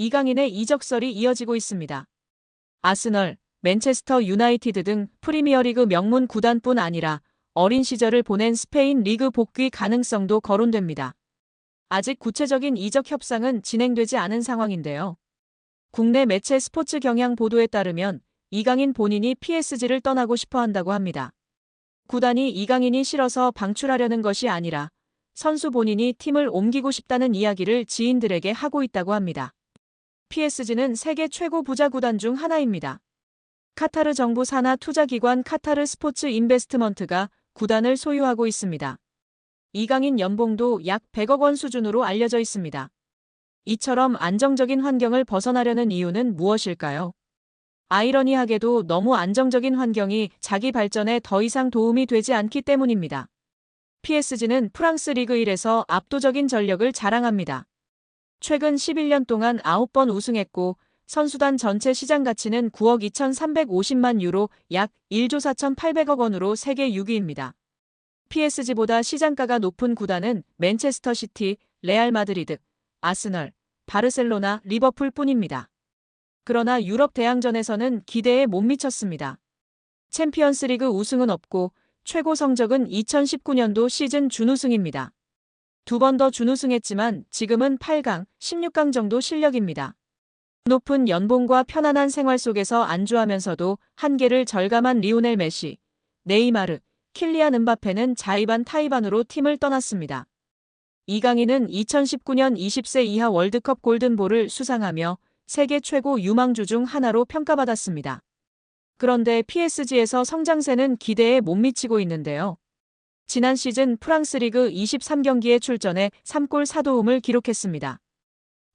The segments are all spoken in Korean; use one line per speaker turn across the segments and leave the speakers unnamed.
이강인의 이적설이 이어지고 있습니다. 아스널, 맨체스터 유나이티드 등 프리미어리그 명문 구단뿐 아니라 어린 시절을 보낸 스페인 리그 복귀 가능성도 거론됩니다. 아직 구체적인 이적 협상은 진행되지 않은 상황인데요. 국내 매체 스포츠 경향 보도에 따르면 이강인 본인이 PSG를 떠나고 싶어 한다고 합니다. 구단이 이강인이 싫어서 방출하려는 것이 아니라 선수 본인이 팀을 옮기고 싶다는 이야기를 지인들에게 하고 있다고 합니다. PSG는 세계 최고 부자 구단 중 하나입니다. 카타르 정부 산하 투자기관 카타르 스포츠 인베스트먼트가 구단을 소유하고 있습니다. 이강인 연봉도 약 100억 원 수준으로 알려져 있습니다. 이처럼 안정적인 환경을 벗어나려는 이유는 무엇일까요? 아이러니하게도 너무 안정적인 환경이 자기 발전에 더 이상 도움이 되지 않기 때문입니다. PSG는 프랑스 리그 1에서 압도적인 전력을 자랑합니다. 최근 11년 동안 9번 우승했고 선수단 전체 시장 가치는 9억 2,350만 유로 약 1조 4,800억 원으로 세계 6위입니다. PSG보다 시장가가 높은 구단은 맨체스터 시티, 레알 마드리드, 아스널, 바르셀로나, 리버풀 뿐입니다. 그러나 유럽 대항전에서는 기대에 못 미쳤습니다. 챔피언스리그 우승은 없고 최고 성적은 2019년도 시즌 준우승입니다. 두 번 더 준우승했지만 지금은 8강, 16강 정도 실력입니다. 높은 연봉과 편안한 생활 속에서 안주하면서도 한계를 절감한 리오넬 메시, 네이마르, 킬리안 음바페는 자의반 타의반으로 팀을 떠났습니다. 이강인은 2019년 20세 이하 월드컵 골든볼을 수상하며 세계 최고 유망주 중 하나로 평가받았습니다. 그런데 PSG에서 성장세는 기대에 못 미치고 있는데요. 지난 시즌 프랑스 리그 23경기에 출전해 3골 4도움을 기록했습니다.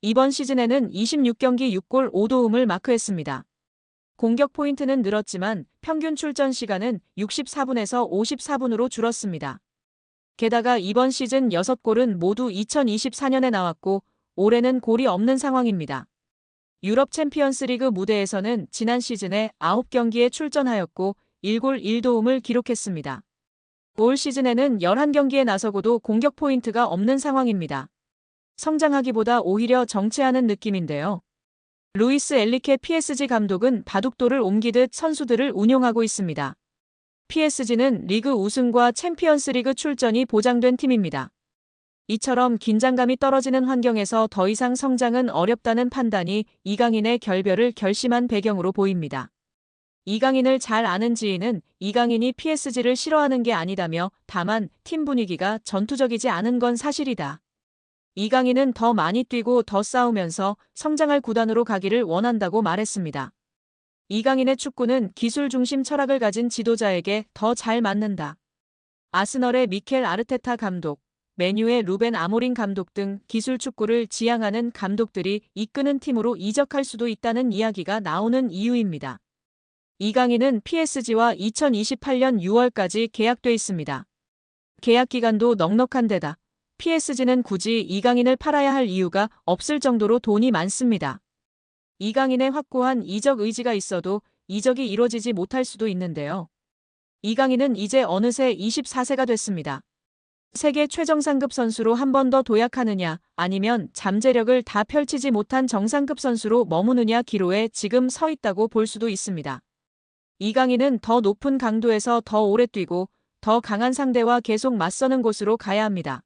이번 시즌에는 26경기 6골 5도움을 마크했습니다. 공격 포인트는 늘었지만 평균 출전 시간은 64분에서 54분으로 줄었습니다. 게다가 이번 시즌 6골은 모두 2024년에 나왔고 올해는 골이 없는 상황입니다. 유럽 챔피언스리그 무대에서는 지난 시즌에 9경기에 출전하였고 1골 1도움을 기록했습니다. 올 시즌에는 11경기에 나서고도 공격 포인트가 없는 상황입니다. 성장하기보다 오히려 정체하는 느낌인데요. 루이스 엘리케 PSG 감독은 바둑돌을 옮기듯 선수들을 운용하고 있습니다. PSG는 리그 우승과 챔피언스리그 출전이 보장된 팀입니다. 이처럼 긴장감이 떨어지는 환경에서 더 이상 성장은 어렵다는 판단이 이강인의 결별을 결심한 배경으로 보입니다. 이강인을 잘 아는 지인은 이강인이 PSG를 싫어하는 게 아니다며 다만 팀 분위기가 전투적이지 않은 건 사실이다. 이강인은 더 많이 뛰고 더 싸우면서 성장할 구단으로 가기를 원한다고 말했습니다. 이강인의 축구는 기술 중심 철학을 가진 지도자에게 더 잘 맞는다. 아스널의 미켈 아르테타 감독, 맨유의 루벤 아모린 감독 등 기술 축구를 지향하는 감독들이 이끄는 팀으로 이적할 수도 있다는 이야기가 나오는 이유입니다. 이강인은 PSG와 2028년 6월까지 계약돼 있습니다. 계약 기간도 넉넉한 데다 PSG는 굳이 이강인을 팔아야 할 이유가 없을 정도로 돈이 많습니다. 이강인의 확고한 이적 의지가 있어도 이적이 이뤄지지 못할 수도 있는데요. 이강인은 이제 어느새 24세가 됐습니다. 세계 최정상급 선수로 한 번 더 도약하느냐 아니면 잠재력을 다 펼치지 못한 정상급 선수로 머무느냐 기로에 지금 서 있다고 볼 수도 있습니다. 이강인은 더 높은 강도에서 더 오래 뛰고 더 강한 상대와 계속 맞서는 곳으로 가야 합니다.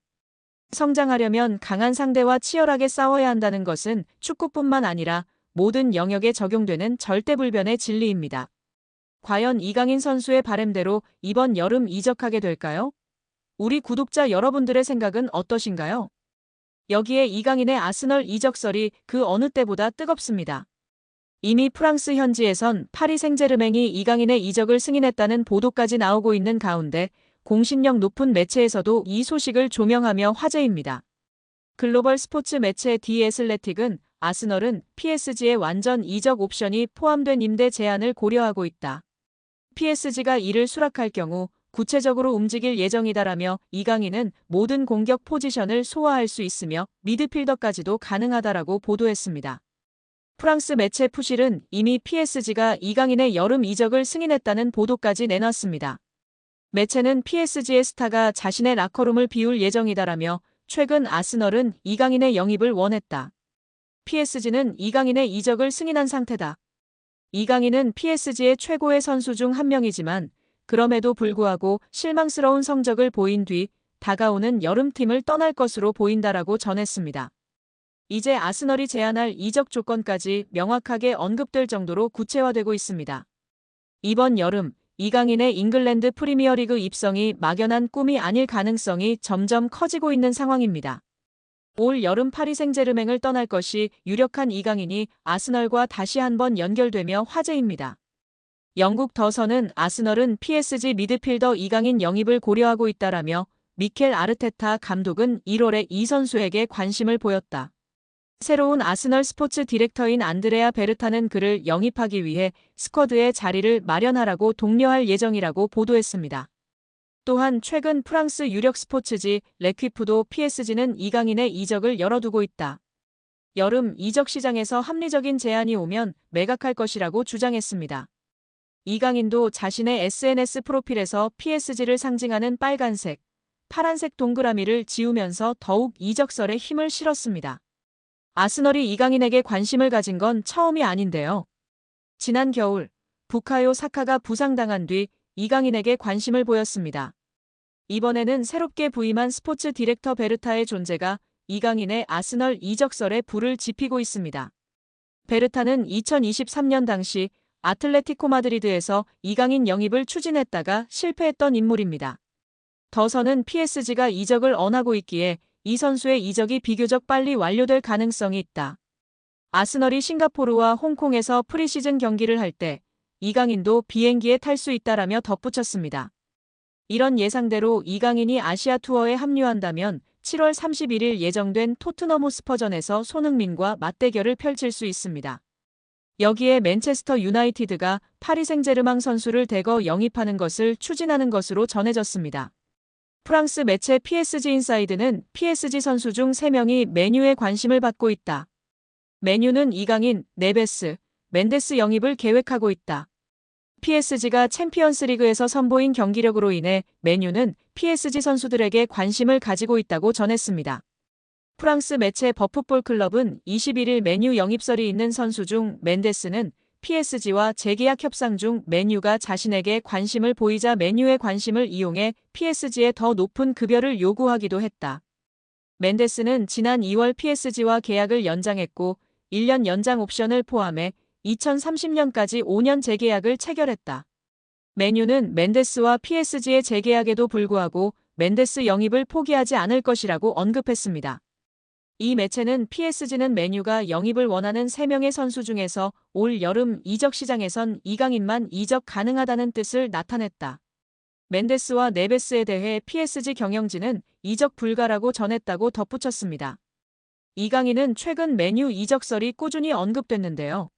성장하려면 강한 상대와 치열하게 싸워야 한다는 것은 축구뿐만 아니라 모든 영역에 적용되는 절대불변의 진리입니다. 과연 이강인 선수의 바람대로 이번 여름 이적하게 될까요? 우리 구독자 여러분들의 생각은 어떠신가요? 여기에 이강인의 아스널 이적설이 그 어느 때보다 뜨겁습니다. 이미 프랑스 현지에선 파리 생제르맹이 이강인의 이적을 승인했다는 보도까지 나오고 있는 가운데 공신력 높은 매체에서도 이 소식을 조명하며 화제입니다. 글로벌 스포츠 매체 디 애슬레틱은 아스널은 PSG의 완전 이적 옵션이 포함된 임대 제한을 고려하고 있다. PSG가 이를 수락할 경우 구체적으로 움직일 예정이다라며 이강인은 모든 공격 포지션을 소화할 수 있으며 미드필더까지도 가능하다라고 보도했습니다. 프랑스 매체 푸실은 이미 PSG가 이강인의 여름 이적을 승인했다는 보도까지 내놨습니다. 매체는 PSG의 스타가 자신의 라커룸을 비울 예정이다라며 최근 아스널은 이강인의 영입을 원했다. PSG는 이강인의 이적을 승인한 상태다. 이강인은 PSG의 최고의 선수 중 한 명이지만 그럼에도 불구하고 실망스러운 성적을 보인 뒤 다가오는 여름팀을 떠날 것으로 보인다라고 전했습니다. 이제 아스널이 제안할 이적 조건까지 명확하게 언급될 정도로 구체화되고 있습니다. 이번 여름 이강인의 잉글랜드 프리미어리그 입성이 막연한 꿈이 아닐 가능성이 점점 커지고 있는 상황입니다. 올 여름 파리 생제르맹을 떠날 것이 유력한 이강인이 아스널과 다시 한번 연결되며 화제입니다. 영국 더선은 아스널은 PSG 미드필더 이강인 영입을 고려하고 있다라며 미켈 아르테타 감독은 1월에 이 선수에게 관심을 보였다. 새로운 아스널 스포츠 디렉터인 안드레아 베르타는 그를 영입하기 위해 스쿼드에 자리를 마련하라고 독려할 예정이라고 보도했습니다. 또한 최근 프랑스 유력 스포츠지 레퀴프도 PSG는 이강인의 이적을 열어두고 있다. 여름 이적 시장에서 합리적인 제안이 오면 매각할 것이라고 주장했습니다. 이강인도 자신의 SNS 프로필에서 PSG를 상징하는 빨간색, 파란색 동그라미를 지우면서 더욱 이적설에 힘을 실었습니다. 아스널이 이강인에게 관심을 가진 건 처음이 아닌데요. 지난 겨울 부카요 사카가 부상당한 뒤 이강인에게 관심을 보였습니다. 이번에는 새롭게 부임한 스포츠 디렉터 베르타의 존재가 이강인의 아스널 이적설에 불을 지피고 있습니다. 베르타는 2023년 당시 아틀레티코 마드리드에서 이강인 영입을 추진했다가 실패했던 인물입니다. 더선은 PSG가 이적을 언하고 있기에 이 선수의 이적이 비교적 빨리 완료될 가능성이 있다. 아스널이 싱가포르와 홍콩에서 프리시즌 경기를 할 때 이강인도 비행기에 탈 수 있다라며 덧붙였습니다. 이런 예상대로 이강인이 아시아 투어에 합류한다면 7월 31일 예정된 토트넘 호스퍼전에서 손흥민과 맞대결을 펼칠 수 있습니다. 여기에 맨체스터 유나이티드가 파리 생제르맹 선수를 대거 영입하는 것을 추진하는 것으로 전해졌습니다. 프랑스 매체 PSG 인사이드는 PSG 선수 중 3명이 맨유에 관심을 받고 있다. 맨유는 이강인, 네베스, 멘데스 영입을 계획하고 있다. PSG가 챔피언스리그에서 선보인 경기력으로 인해 맨유는 PSG 선수들에게 관심을 가지고 있다고 전했습니다. 프랑스 매체 버풋볼 클럽은 21일 맨유 영입설이 있는 선수 중 멘데스는 PSG와 재계약 협상 중 맨유가 자신에게 관심을 보이자 맨유의 관심을 이용해 PSG에 더 높은 급여를 요구하기도 했다. 멘데스는 지난 2월 PSG와 계약을 연장했고 1년 연장 옵션을 포함해 2030년까지 5년 재계약을 체결했다. 맨유는 멘데스와 PSG의 재계약에도 불구하고 멘데스 영입을 포기하지 않을 것이라고 언급했습니다. 이 매체는 PSG는 맨유가 영입을 원하는 3명의 선수 중에서 올 여름 이적 시장에선 이강인만 이적 가능하다는 뜻을 나타냈다. 멘데스와 네베스에 대해 PSG 경영진은 이적 불가라고 전했다고 덧붙였습니다. 이강인은 최근 맨유 이적설이 꾸준히 언급됐는데요.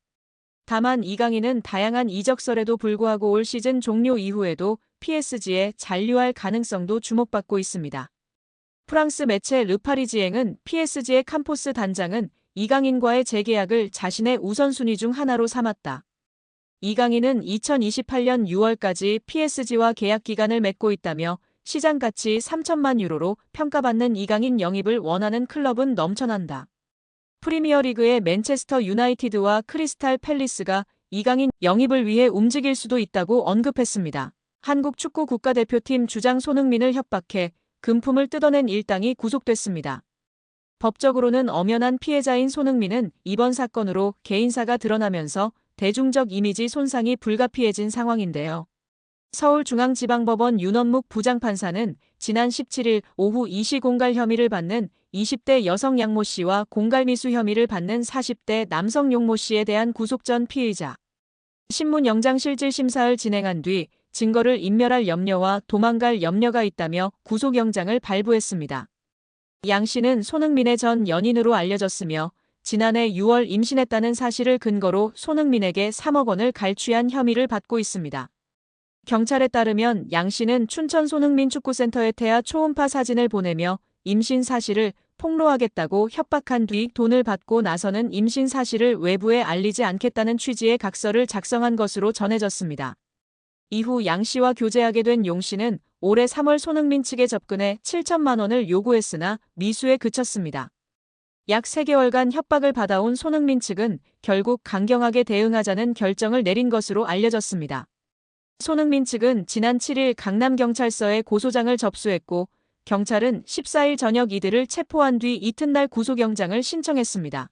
다만 이강인은 다양한 이적설에도 불구하고 올 시즌 종료 이후에도 PSG에 잔류할 가능성도 주목받고 있습니다. 프랑스 매체 르파리지앵은 PSG의 캄포스 단장은 이강인과의 재계약을 자신의 우선순위 중 하나로 삼았다. 이강인은 2028년 6월까지 PSG와 계약 기간을 맺고 있다며 시장 가치 3천만 유로로 평가받는 이강인 영입을 원하는 클럽은 넘쳐난다. 프리미어리그의 맨체스터 유나이티드와 크리스탈 팰리스가 이강인 영입을 위해 움직일 수도 있다고 언급했습니다. 한국 축구 국가대표팀 주장 손흥민을 협박해 금품을 뜯어낸 일당이 구속됐습니다. 법적으로는 엄연한 피해자인 손흥민은 이번 사건으로 개인사가 드러나면서 대중적 이미지 손상이 불가피해진 상황인데요. 서울중앙지방법원 윤원묵 부장판사는 지난 17일 오후 이시공갈 혐의를 받는 20대 여성 양모 씨와 공갈미수 혐의를 받는 40대 남성 용모 씨에 대한 구속 전 피의자 신문영장실질심사를 진행한 뒤 증거를 인멸할 염려와 도망갈 염려가 있다며 구속영장을 발부했습니다. 양 씨는 손흥민의 전 연인으로 알려졌으며 지난해 6월 임신했다는 사실을 근거로 손흥민에게 3억 원을 갈취한 혐의를 받고 있습니다. 경찰에 따르면 양 씨는 춘천 손흥민 축구센터에 태아 초음파 사진을 보내며 임신 사실을 폭로하겠다고 협박한 뒤 돈을 받고 나서는 임신 사실을 외부에 알리지 않겠다는 취지의 각서를 작성한 것으로 전해졌습니다. 이후 양 씨와 교제하게 된 용 씨는 올해 3월 손흥민 측에 접근해 7천만 원을 요구했으나 미수에 그쳤습니다. 약 3개월간 협박을 받아온 손흥민 측은 결국 강경하게 대응하자는 결정을 내린 것으로 알려졌습니다. 손흥민 측은 지난 7일 강남경찰서에 고소장을 접수했고 경찰은 14일 저녁 이들을 체포한 뒤 이튿날 구속영장을 신청했습니다.